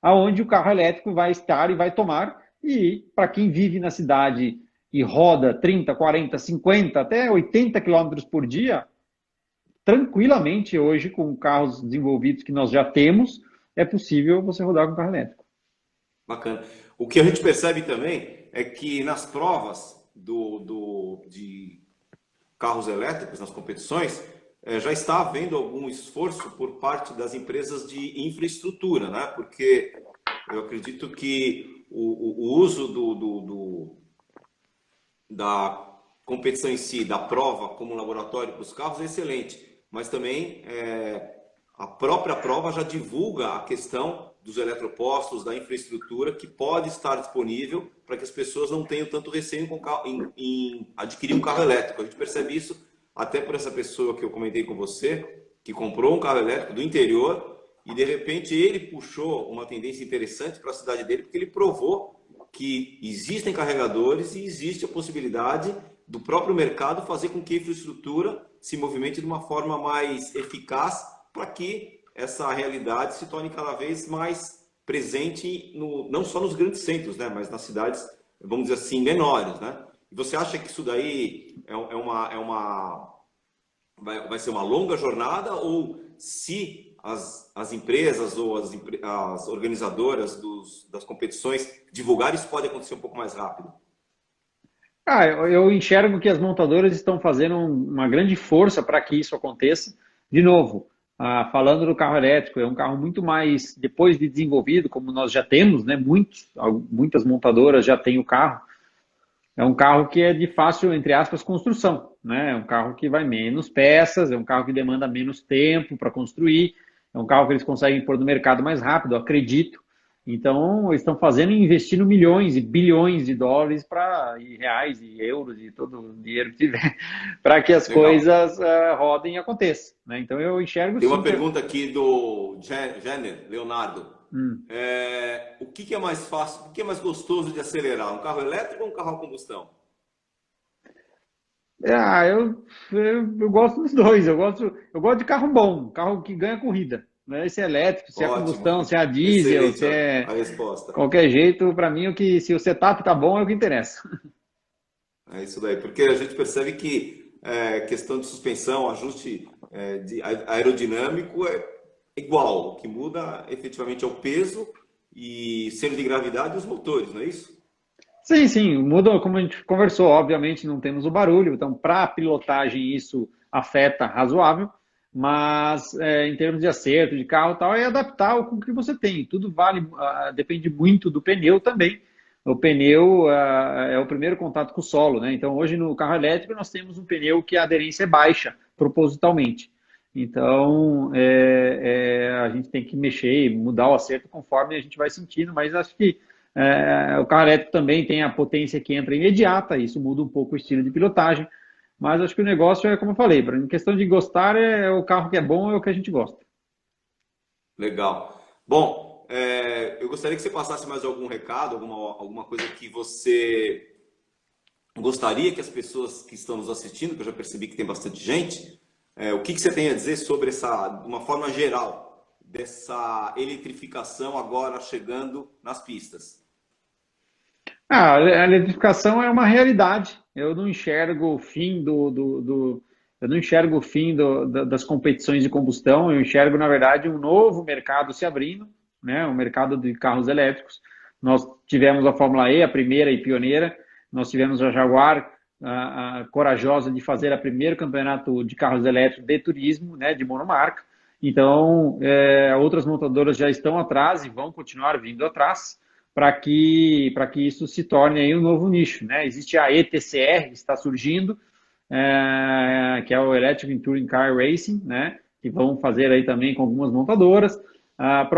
aonde o carro elétrico vai estar e vai tomar. E para quem vive na cidade e roda 30, 40, 50, até 80 quilômetros por dia, tranquilamente hoje, com carros desenvolvidos que nós já temos, é possível você rodar com carro elétrico. Bacana. O que a gente percebe também é que nas provas de carros elétricos, nas competições, já está havendo algum esforço por parte das empresas de infraestrutura, né? Porque eu acredito que o uso da competição em si, da prova como laboratório para os carros é excelente, mas também a própria prova já divulga a questão dos eletropostos, da infraestrutura que pode estar disponível para que as pessoas não tenham tanto receio em adquirir um carro elétrico. A gente percebe isso até por essa pessoa que eu comentei com você, que comprou um carro elétrico do interior e de repente ele puxou uma tendência interessante para a cidade dele, porque ele provou que existem carregadores e existe a possibilidade do próprio mercado fazer com que a infraestrutura se movimente de uma forma mais eficaz para que essa realidade se torne cada vez mais presente não só nos grandes centros, né, mas nas cidades, vamos dizer assim, menores, né? E você acha que isso daí vai ser uma longa jornada ou se as empresas ou as organizadoras das competições divulgar, isso pode acontecer um pouco mais rápido? Eu enxergo que as montadoras estão fazendo uma grande força para que isso aconteça. De novo, falando do carro elétrico, é um carro muito mais, depois de desenvolvido, como nós já temos, né? Muitas montadoras já têm o carro. É um carro que é de fácil, entre aspas, construção, né? É um carro que vai menos peças, é um carro que demanda menos tempo para construir, é um carro que eles conseguem pôr no mercado mais rápido, acredito. Então, eles estão fazendo e investindo milhões e bilhões de dólares e reais e euros e todo o dinheiro que tiver para que as Legal. coisas rodem e aconteçam, né? Então, eu enxergo Tem uma sim que... pergunta aqui do Jenner, Leonardo. Hum. O que é mais fácil, o que é mais gostoso de acelerar? Um carro elétrico ou um carro a combustão? Eu gosto dos dois. Eu gosto de carro bom, carro que ganha corrida. Né? Se é elétrico, se é Ótimo. combustão, se é a diesel, Excelente se a é resposta. qualquer jeito, para mim, se o setup tá bom, é o que interessa. É isso daí, porque a gente percebe que questão de suspensão, ajuste aerodinâmico é igual. O que muda efetivamente é o peso e centro de gravidade e os motores, não é isso? Sim, sim, muda como a gente conversou. Obviamente não temos o barulho, então para a pilotagem isso afeta razoável, mas em termos de acerto de carro e tal, é adaptar com o que você tem. Tudo vale, depende muito do pneu também. O pneu é o primeiro contato com o solo, né? Então hoje no carro elétrico nós temos um pneu que a aderência é baixa, propositalmente. Então a gente tem que mexer e mudar o acerto conforme a gente vai sentindo, mas acho que o carro elétrico também tem a potência que entra imediata, isso muda um pouco o estilo de pilotagem, mas acho que o negócio é como eu falei, em questão de gostar, é o carro que é bom, é o que a gente gosta. Legal. Bom, eu gostaria que você passasse mais algum recado, alguma coisa que você gostaria que as pessoas que estão nos assistindo, que eu já percebi que tem bastante gente, o que você tem a dizer sobre de uma forma geral, dessa eletrificação agora chegando nas pistas? A eletrificação é uma realidade. Eu não enxergo o fim eu não enxergo o fim das competições de combustão. Eu enxergo, na verdade, um novo mercado se abrindo, né? Um mercado de carros elétricos. Nós tivemos a Fórmula E, a primeira e pioneira. Nós tivemos a Jaguar, corajosa de fazer o primeiro campeonato de carros elétricos de turismo, né? De monomarca. Então, outras montadoras já estão atrás e vão continuar vindo atrás para que isso se torne aí um novo nicho, né? Existe a ETCR que está surgindo, que é o Electric Touring Car Racing, né? Que vão fazer aí também com algumas montadoras. No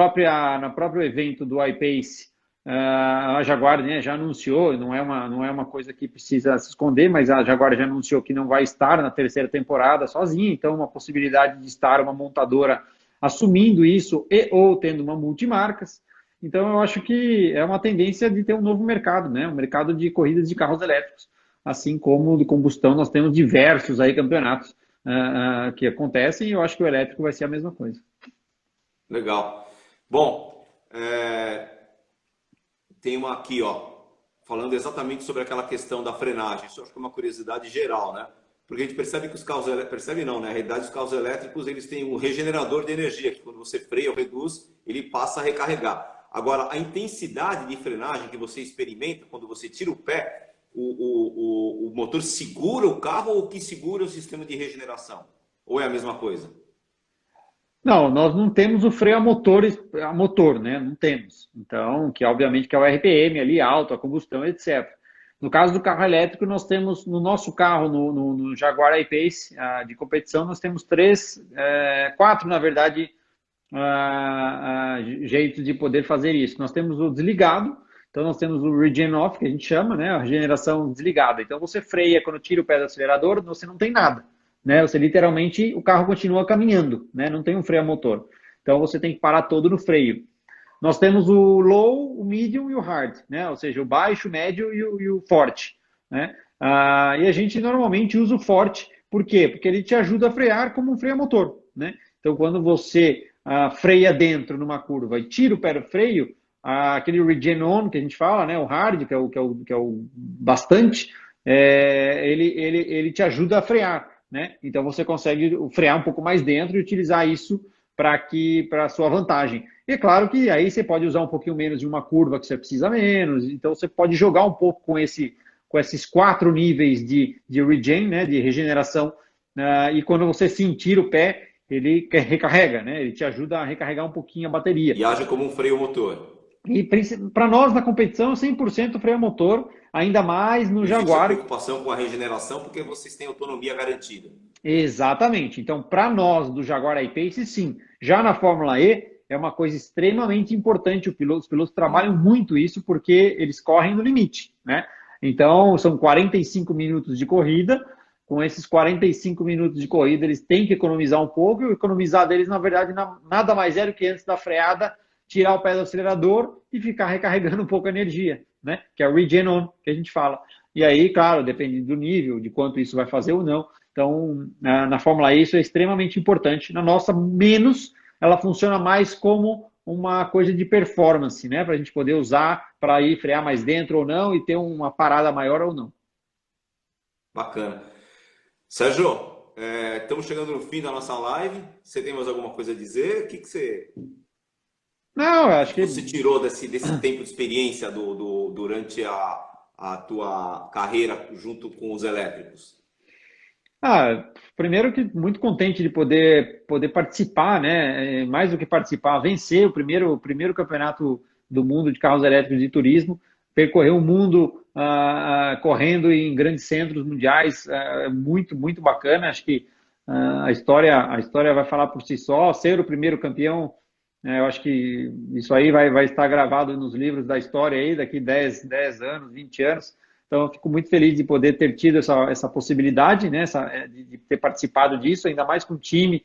próprio evento do iPace, a Jaguar, né, já anunciou, não é uma coisa que precisa se esconder, mas a Jaguar já anunciou que não vai estar na terceira temporada sozinha, então uma possibilidade de estar uma montadora assumindo isso e ou tendo uma multimarcas. Então, eu acho que é uma tendência de ter um novo mercado, né? Um mercado de corridas de carros elétricos. Assim como de combustão, nós temos diversos aí campeonatos que acontecem e eu acho que o elétrico vai ser a mesma coisa. Legal. Bom, tem uma aqui, ó, falando exatamente sobre aquela questão da frenagem. Isso eu acho que é uma curiosidade geral, né? Porque a gente percebe que os carros elétricos, percebe não, né? Na realidade, os carros elétricos, eles têm um regenerador de energia, que quando você freia ou reduz, ele passa a recarregar. Agora, a intensidade de frenagem que você experimenta quando você tira o pé, o motor segura o carro ou o que segura é o sistema de regeneração? Ou é a mesma coisa? Não, nós não temos o freio a motor, né? Não temos. Então, que obviamente que é o RPM ali alto, a combustão, etc. No caso do carro elétrico, nós temos no nosso carro, no Jaguar I-Pace de competição, nós temos quatro, na verdade, jeitos de poder fazer isso. Nós temos o desligado, então nós temos o regen off, que a gente chama, né? A regeneração desligada. Então você freia quando tira o pé do acelerador, você não tem nada, né? Você literalmente, o carro continua caminhando, né? Não tem um freio a motor. Então você tem que parar todo no freio. Nós temos o low, o medium e o hard, né? Ou seja, o baixo, o médio e o forte, né? E a gente normalmente usa o forte, por quê? Porque ele te ajuda a frear como um freio a motor, né? Então quando você freia dentro numa curva e tira o pé do freio, aquele regen on que a gente fala, né? O hard, que é o bastante, ele te ajuda a frear, né? Então você consegue frear um pouco mais dentro e utilizar isso para a sua vantagem. E é claro que aí você pode usar um pouquinho menos de uma curva que você precisa menos, então você pode jogar um pouco com esses quatro níveis de regen, né, de regeneração, e quando você sentir o pé, ele recarrega, né? Ele te ajuda a recarregar um pouquinho a bateria. E age como um freio motor. E para nós na competição, 100% freio a motor, ainda mais no Não existe a Jaguar. preocupação com a regeneração porque vocês têm autonomia garantida. Exatamente. Então, para nós do Jaguar I-Pace, sim. Já na Fórmula E, é uma coisa extremamente importante. Os pilotos trabalham muito isso porque eles correm no limite, né? Então, são 45 minutos de corrida. Com esses 45 minutos de corrida, eles têm que economizar um pouco. E economizar deles, na verdade, nada mais é do que antes da freada, tirar o pé do acelerador e ficar recarregando um pouco a energia, né? Que é o regen on, que a gente fala. E aí, claro, depende do nível, de quanto isso vai fazer ou não. Então, na Fórmula E, isso é extremamente importante. Na nossa, menos, ela funciona mais como uma coisa de performance, né? Para a gente poder usar para ir frear mais dentro ou não e ter uma parada maior ou não. Bacana. Sérgio, estamos chegando no fim da nossa live. Você tem mais alguma coisa a dizer? Não, eu O que acho que que você tirou desse tempo de experiência durante a tua carreira junto com os elétricos? primeiro que muito contente de poder participar, né? Mais do que participar, vencer o primeiro campeonato do mundo de carros elétricos de turismo, percorrer o mundo correndo em grandes centros mundiais, muito muito bacana. Acho que a história vai falar por si só. Ser o primeiro campeão, eu acho que isso aí vai estar gravado nos livros da história aí daqui 10 anos, 20 anos. Então, eu fico muito feliz de poder ter tido essa possibilidade, né, de ter participado disso, ainda mais com um time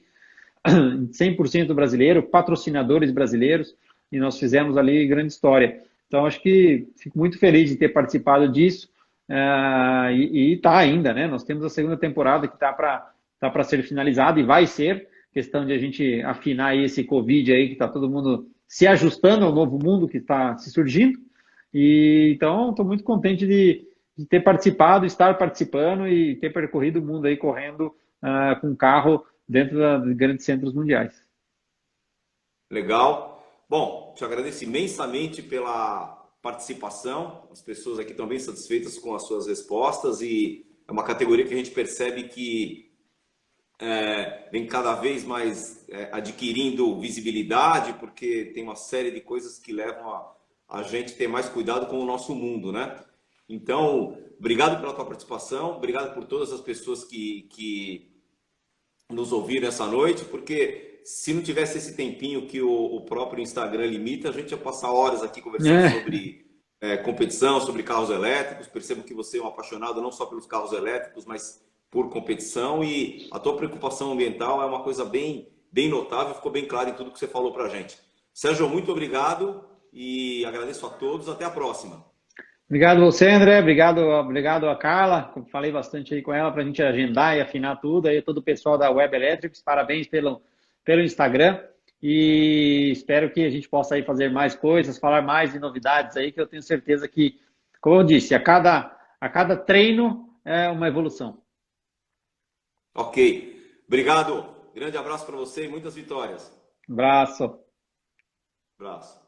100% brasileiro, patrocinadores brasileiros, e nós fizemos ali grande história. Então, acho que fico muito feliz de ter participado disso, e está ainda, né? Nós temos a segunda temporada que está para ser finalizada e vai ser, questão de a gente afinar aí esse Covid aí, que está todo mundo se ajustando ao novo mundo que está se surgindo. E então, estou muito contente de ter participado, estar participando e ter percorrido o mundo aí correndo com carro dentro de grandes centros mundiais. Legal. Bom, te agradeço imensamente pela participação. As pessoas aqui estão bem satisfeitas com as suas respostas e é uma categoria que a gente percebe que vem cada vez mais adquirindo visibilidade, porque tem uma série de coisas que levam a gente ter mais cuidado com o nosso mundo, né? Então, obrigado pela tua participação, obrigado por todas as pessoas que nos ouviram essa noite, porque se não tivesse esse tempinho que o próprio Instagram limita, a gente ia passar horas aqui conversando sobre competição, sobre carros elétricos. Percebo que você é um apaixonado não só pelos carros elétricos, mas por competição, e a tua preocupação ambiental é uma coisa bem, bem notável, ficou bem claro em tudo que você falou para a gente. Sérgio, muito obrigado e agradeço a todos. Até a próxima. Obrigado a você, André. Obrigado a Carla. Falei bastante aí com ela para a gente agendar e afinar tudo. Aí todo o pessoal da Web Electrics, parabéns pelo Instagram. E espero que a gente possa aí fazer mais coisas, falar mais de novidades aí, que eu tenho certeza que, como eu disse, a cada treino é uma evolução. Ok. Obrigado. Grande abraço para você e muitas vitórias. Abraço. Abraço.